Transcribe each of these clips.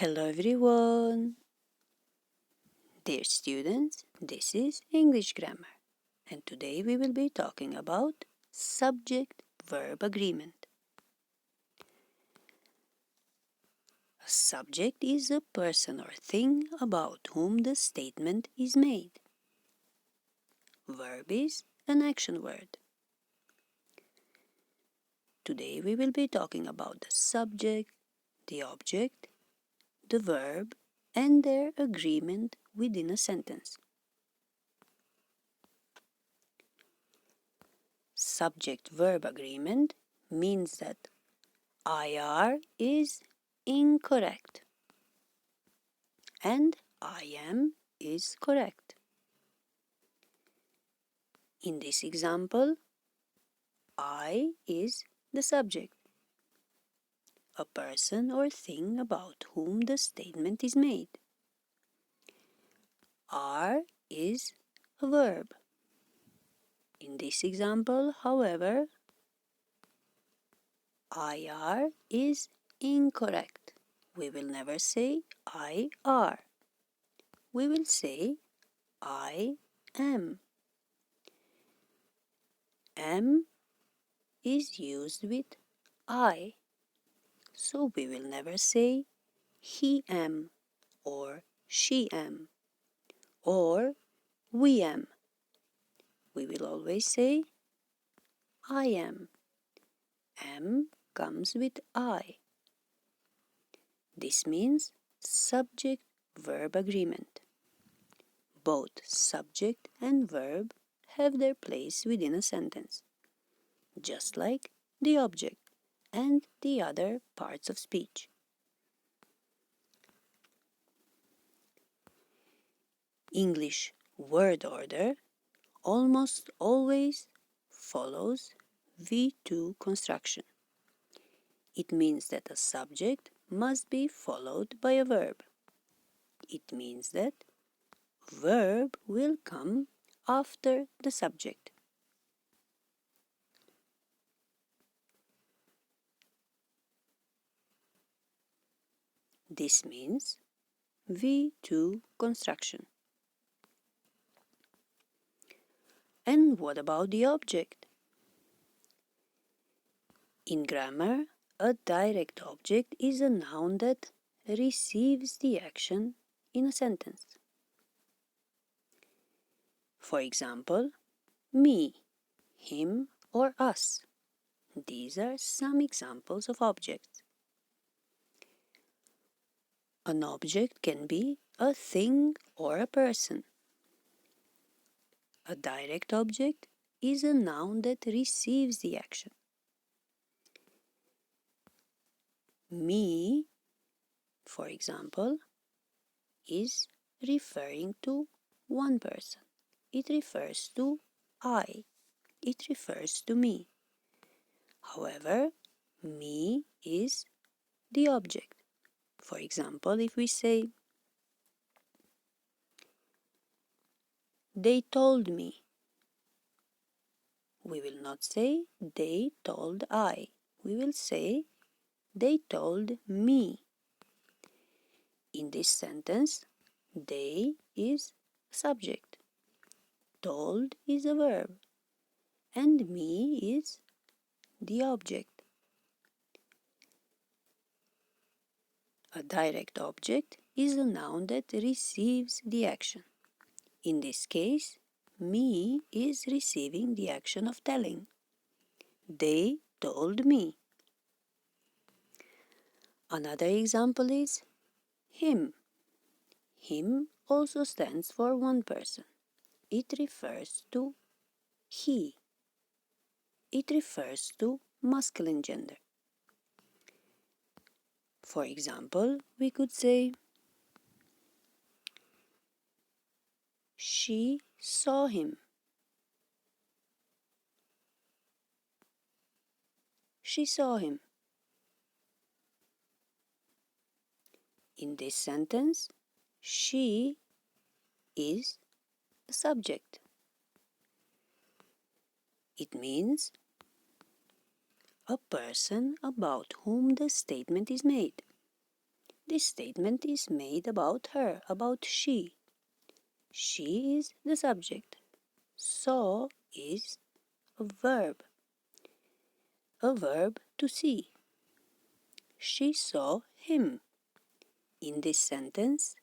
Hello everyone! Dear students, this is English grammar, and today we will be talking about subject-verb agreement. A subject is a person or thing about whom the statement is made. Verb is an action word. Today we will be talking about the subject, the object, the verb, and their agreement within a sentence. Subject-verb agreement means that IR is incorrect and IM is correct. In this example, I is the subject, a person or thing about whom the statement is made. R is a verb. In this example, however, IR is incorrect. We will never say IR. We will say I am. Am is used with I, so we will never say he am or she am or we am. We will always say I am. Am comes with I. This means subject-verb agreement. Both subject and verb have their place within a sentence, just like the object and the other parts of speech. English word order almost always follows V2 construction. It means that a subject must be followed by a verb. It means that verb will come after the subject. This means V2 construction. And what about the object? In grammar, a direct object is a noun that receives the action in a sentence. For example, me, him, or us. These are some examples of objects. An object can be a thing or a person. A direct object is a noun that receives the action. Me, for example, is referring to one person. It refers to I. It refers to me. However, me is the object. For example, if we say, they told me, we will not say, they told I. We will say, they told me. In this sentence, they is subject, told is a verb, and me is the object. A direct object is a noun that receives the action. In this case, me is receiving the action of telling. They told me. Another example is him. Him also stands for one person. It refers to he. It refers to masculine gender. For example, we could say, she saw him. She saw him. In this sentence, she is the subject. It means a person about whom the statement is made. This statement is made about her, about she. She is the subject. Saw is a verb to see. She saw him. In this sentence,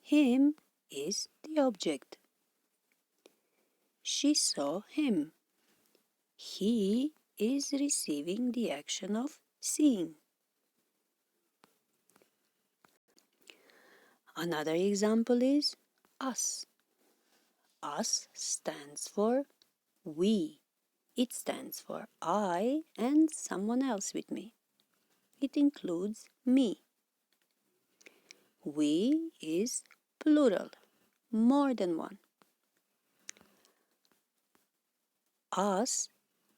him is the object. She saw him. He is receiving the action of seeing. Another example is us. Us stands for we. It stands for I and someone else with me. It includes me. We is plural, more than one. Us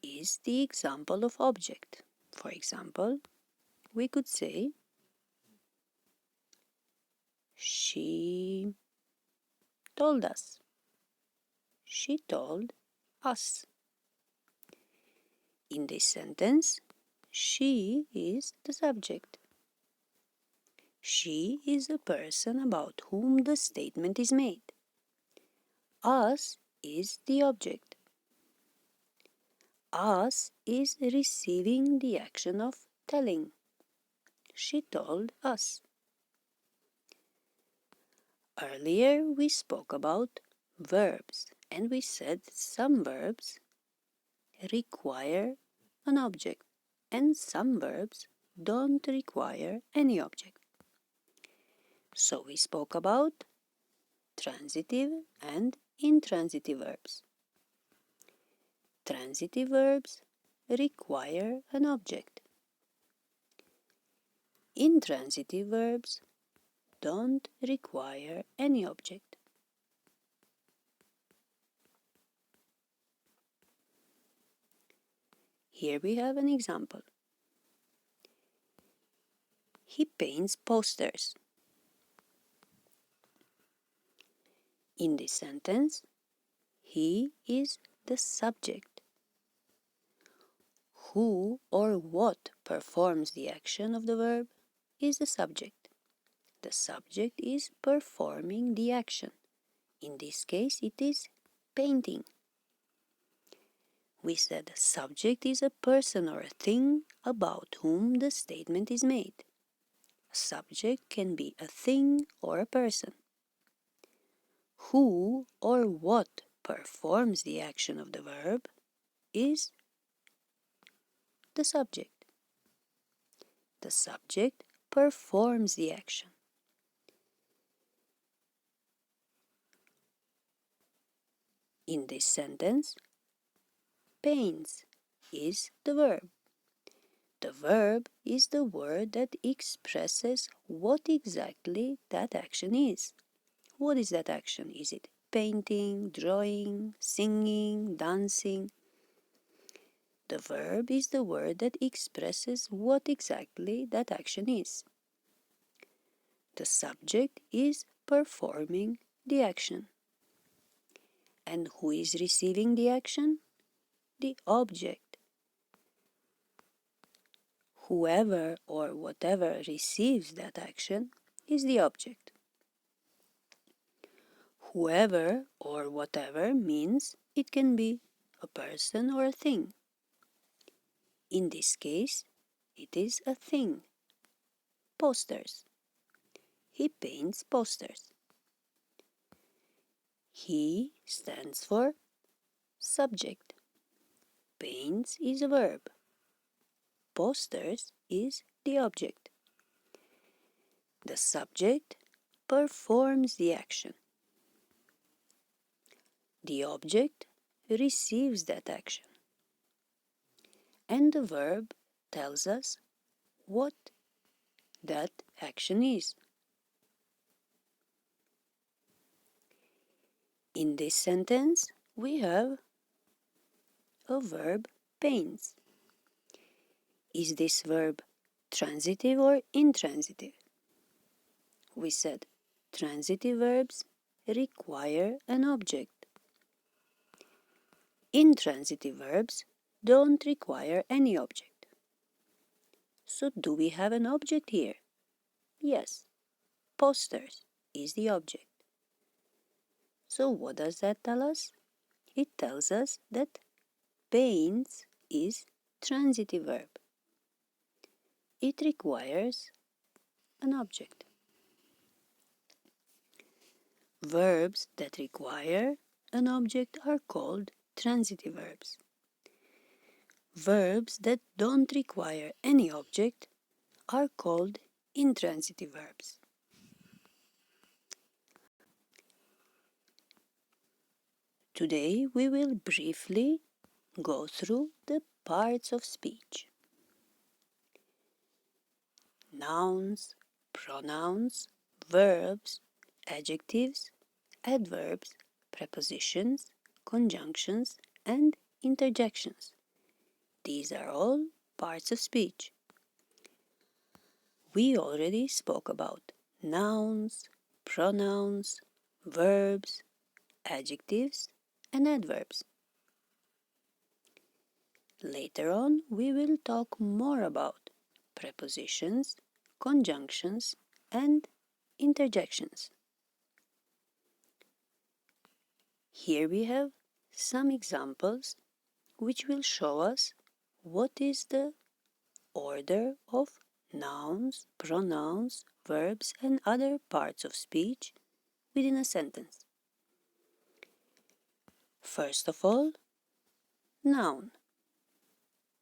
is the example of object. For example, we could say, she told us. She told us. In this sentence, she is the subject. She is the person about whom the statement is made. Us is the object. Us is receiving the action of telling. She told us. Earlier we spoke about verbs and we said some verbs require an object and some verbs don't require any object. So we spoke about transitive and intransitive verbs. Transitive verbs require an object. Intransitive verbs don't require any object. Here we have an example. He paints posters. In this sentence, he is the subject. Who or what performs the action of the verb is the subject. The subject is performing the action. In this case, it is painting. We said the subject is a person or a thing about whom the statement is made. A subject can be a thing or a person. Who or what performs the action of the verb is the subject. The subject performs the action. In this sentence, paints is the verb. The verb is the word that expresses what exactly that action is. What is that action? Is it painting, drawing, singing, dancing? The verb is the word that expresses what exactly that action is. The subject is performing the action. And who is receiving the action? The object. Whoever or whatever receives that action is the object. Whoever or whatever means it can be a person or a thing. In this case, it is a thing. Posters. He paints posters. He stands for subject. Paints is a verb. Posters is the object. The subject performs the action. The object receives that action. And the verb tells us what that action is. In this sentence, we have a verb paints. Is this verb transitive or intransitive? We said transitive verbs require an object. Intransitive verbs don't require any object. So do we have an object here? Yes, posters is the object. So what does that tell us? It tells us that paints is transitive verb. It requires an object. Verbs that require an object are called transitive verbs. Verbs that don't require any object are called intransitive verbs. Today we will briefly go through the parts of speech. Nouns, pronouns, verbs, adjectives, adverbs, prepositions, conjunctions, and interjections. These are all parts of speech. We already spoke about nouns, pronouns, verbs, adjectives, and adverbs. Later on, we will talk more about prepositions, conjunctions, and interjections. Here we have some examples which will show us what is the order of nouns, pronouns, verbs, and other parts of speech within a sentence. First of all, noun.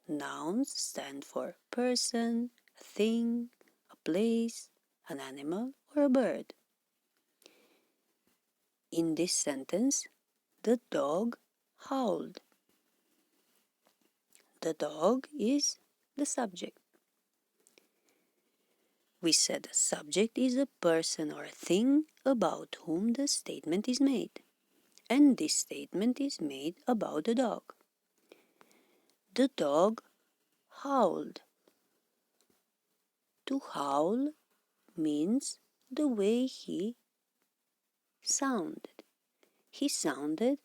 Nouns stand for person, a thing, a place, an animal, or a bird. In this sentence, the dog howled. The dog is the subject. We said a subject is a person or a thing about whom the statement is made. And this statement is made about the dog. The dog howled. To howl means the way he sounded. He sounded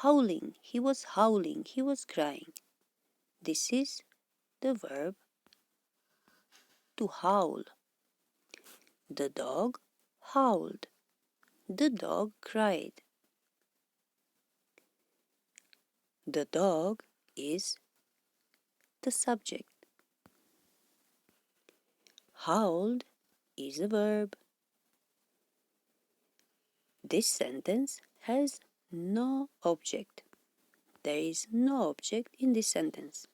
howling. He was howling. He was crying. This is the verb to howl. The dog howled. The dog cried. The dog is the subject. Howled is a verb. This sentence has no object. There is no object in this sentence.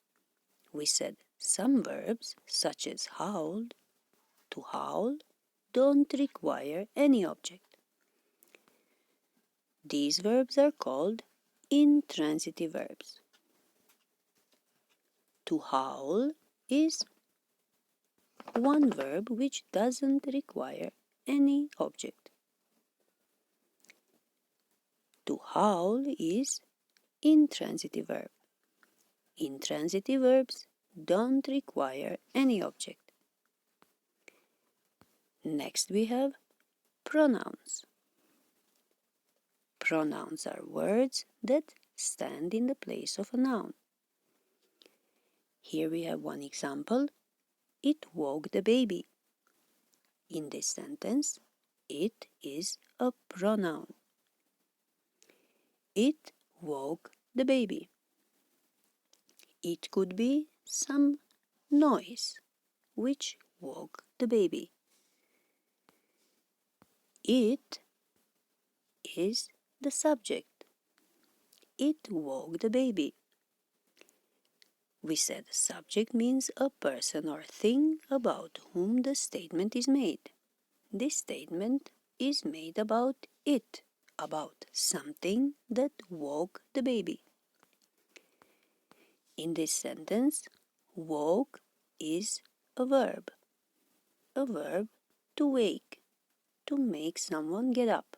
We said some verbs, such as howled, to howl, don't require any object. These verbs are called intransitive verbs. To howl is one verb which doesn't require any object. To howl is intransitive verb. Intransitive verbs don't require any object. Next we have pronouns. Pronouns are words that stand in the place of a noun. Here we have one example. It woke the baby. In this sentence, it is a pronoun. It woke the baby. It could be some noise which woke the baby. It is the subject. It woke the baby. We said subject means a person or thing about whom the statement is made. This statement is made about it, about something that woke the baby. In this sentence, woke is a verb to wake, to make someone get up.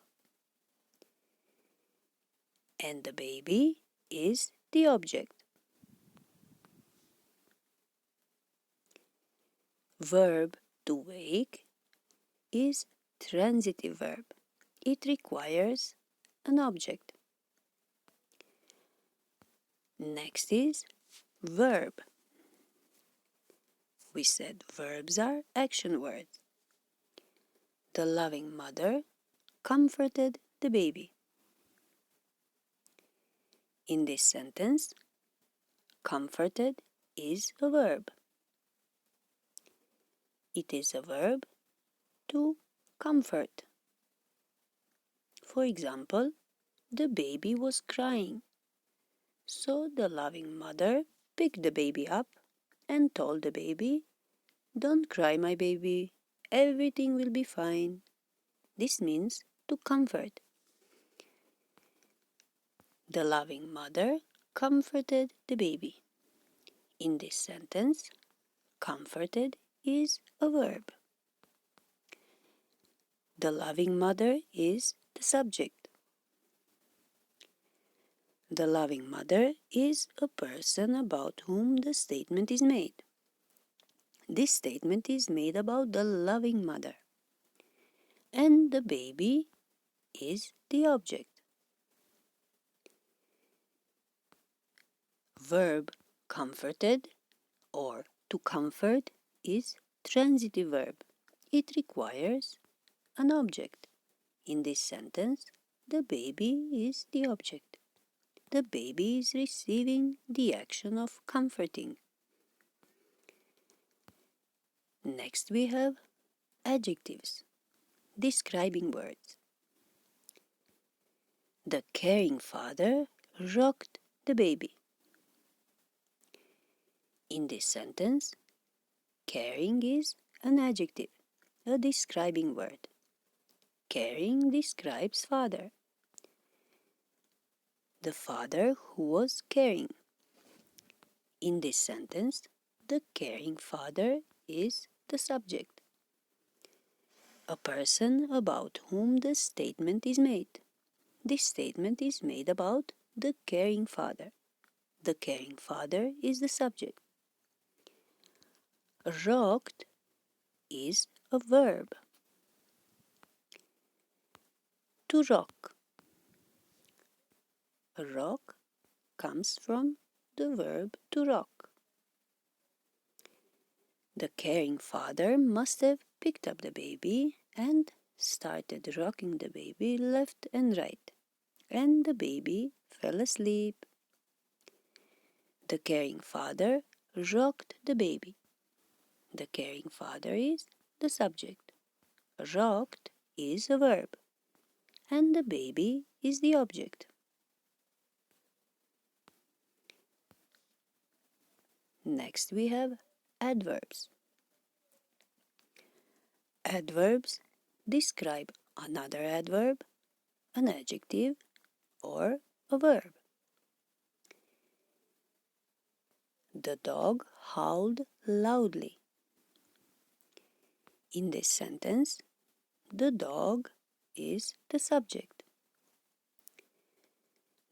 And the baby is the object. Verb to wake is transitive verb. It requires an object. Next is verb. We said verbs are action words. The loving mother comforted the baby. In this sentence, comforted is a verb. It is a verb to comfort. For example, the baby was crying. So the loving mother picked the baby up and told the baby, "Don't cry, my baby. Everything will be fine." This means to comfort. The loving mother comforted the baby. In this sentence, comforted is a verb. The loving mother is the subject. The loving mother is a person about whom the statement is made. This statement is made about the loving mother. And the baby is the object. Verb comforted or to comfort is transitive verb. It requires an object. In this sentence, the baby is the object. The baby is receiving the action of comforting. Next we have adjectives, describing words. The caring father rocked the baby. In this sentence, caring is an adjective, a describing word. Caring describes father. The father who was caring. In this sentence, the caring father is the subject. A person about whom the statement is made. This statement is made about the caring father. The caring father is the subject. Rocked is a verb. To rock. Rock comes from the verb to rock. The caring father must have picked up the baby and started rocking the baby left and right, and the baby fell asleep. The caring father rocked the baby. The caring father is the subject. Rocked is a verb, and the baby is the object. Next we have adverbs. Adverbs describe another adverb, an adjective, or a verb. The dog howled loudly. In this sentence, the dog is the subject.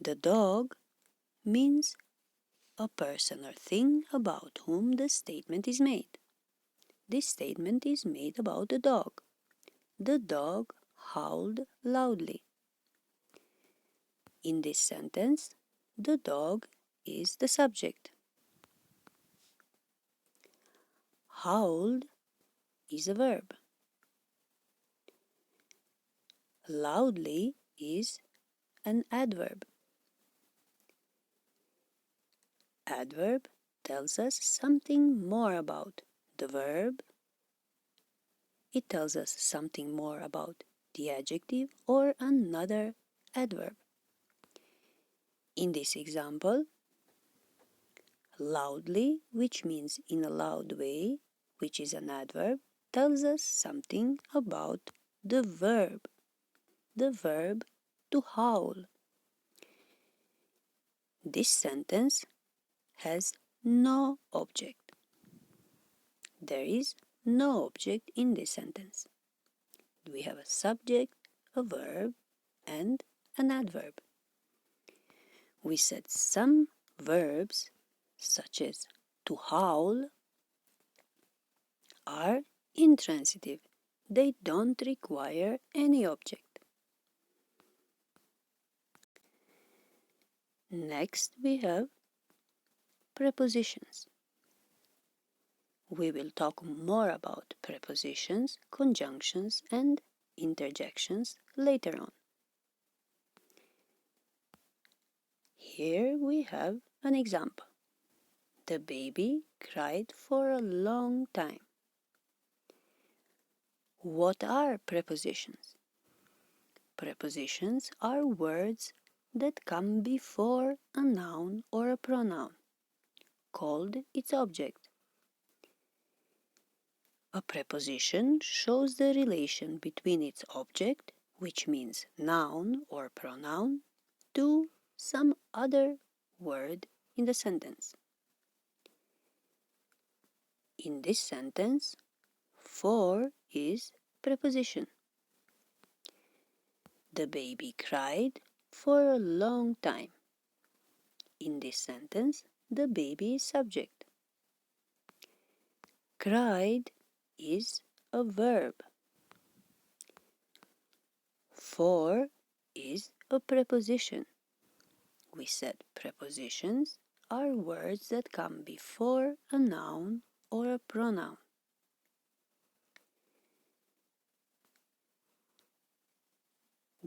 The dog means a person or thing about whom the statement is made. This statement is made about a dog. The dog howled loudly. In this sentence, the dog is the subject. Howled is a verb. Loudly is an adverb. Adverb tells us something more about the verb. It tells us something more about the adjective or another adverb. In this example, loudly, which means in a loud way, which is an adverb, tells us something about the verb to howl. This sentence has no object. There is no object in this sentence. We have a subject, a verb, and an adverb. We said some verbs, such as to howl, are intransitive. They don't require any object. Next we have prepositions. we will talk more about prepositions, conjunctions, and interjections later on. Here we have an example. The baby cried for a long time. What are prepositions? Prepositions are words that come before a noun or a pronoun, called its object. A preposition shows the relation between its object, which means noun or pronoun, to some other word in the sentence. In this sentence, for is preposition. The baby cried for a long time. In this sentence, the baby is subject. Cried is a verb. For is a preposition. We said prepositions are words that come before a noun or a pronoun.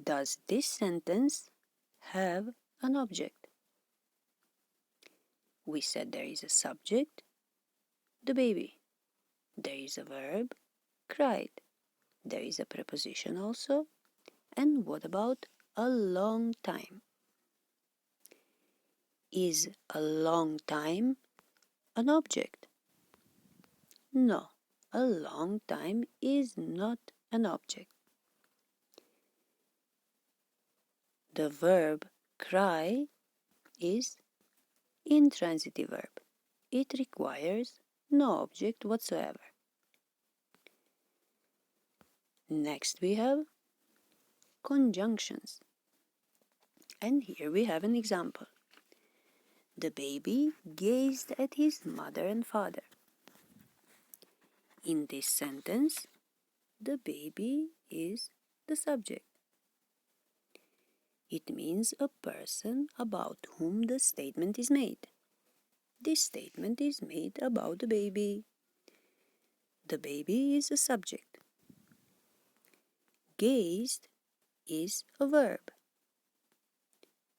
Does this sentence have an object? We said there is a subject, the baby. There is a verb, cried. There is a preposition also. And what about a long time? Is a long time an object? No, a long time is not an object. The verb cry is intransitive verb. It requires no object whatsoever. Next we have conjunctions. And here we have an example. The baby gazed at his mother and father. In this sentence, the baby is the subject. It means a person about whom the statement is made. This statement is made about the baby. The baby is a subject. Gazed is a verb.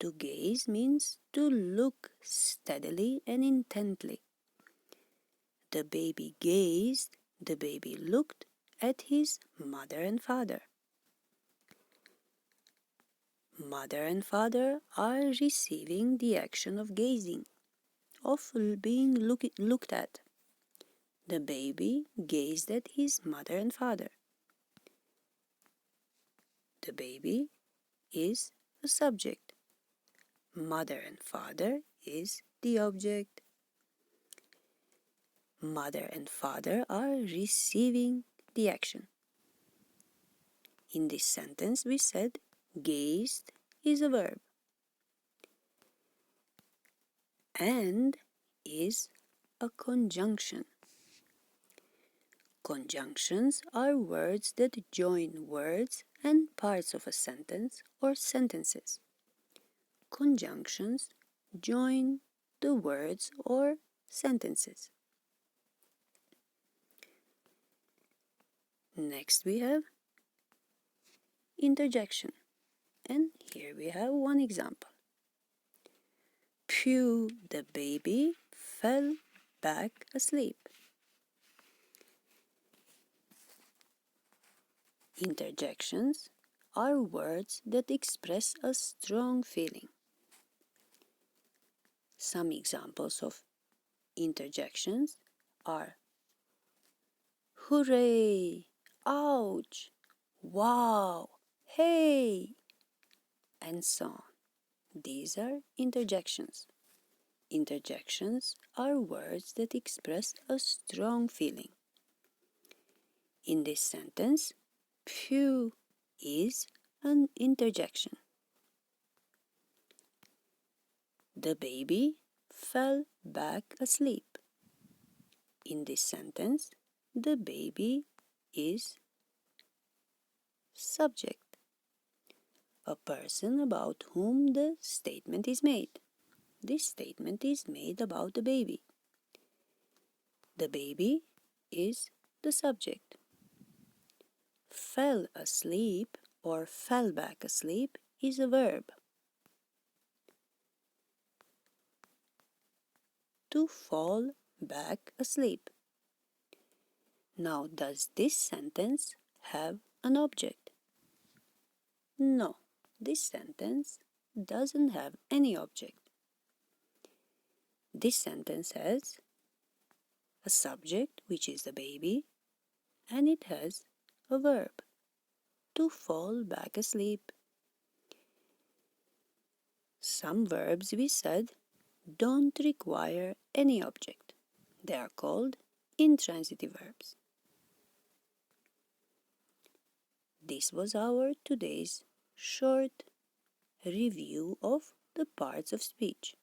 To gaze means to look steadily and intently. The baby gazed, the baby looked at his mother and father. Mother and father are receiving the action of gazing, of being looked at. The baby gazed at his mother and father. The baby is a subject. Mother and father is the object. Mother and father are receiving the action. In this sentence we said gazed is a verb. And is a conjunction. Conjunctions are words that join words and parts of a sentence or sentences. Conjunctions join the words or sentences. Next we have interjection. And here we have one example. Phew, the baby fell back asleep. Interjections are words that express a strong feeling. Some examples of interjections are hooray, ouch, wow, hey, and so on. These are interjections. Interjections are words that express a strong feeling. In this sentence, phew is an interjection. The baby fell back asleep. In this sentence, the baby is subject, a person about whom the statement is made. This statement is made about the baby. The baby is the subject. Fell asleep or fell back asleep is a verb. To fall back asleep. Now, does this sentence have an object? No, this sentence doesn't have any object. This sentence has a subject, which is the baby, and it has a verb, to fall back asleep. Some verbs, we said, don't require any object. They are called intransitive verbs. This was our today's short review of the parts of speech.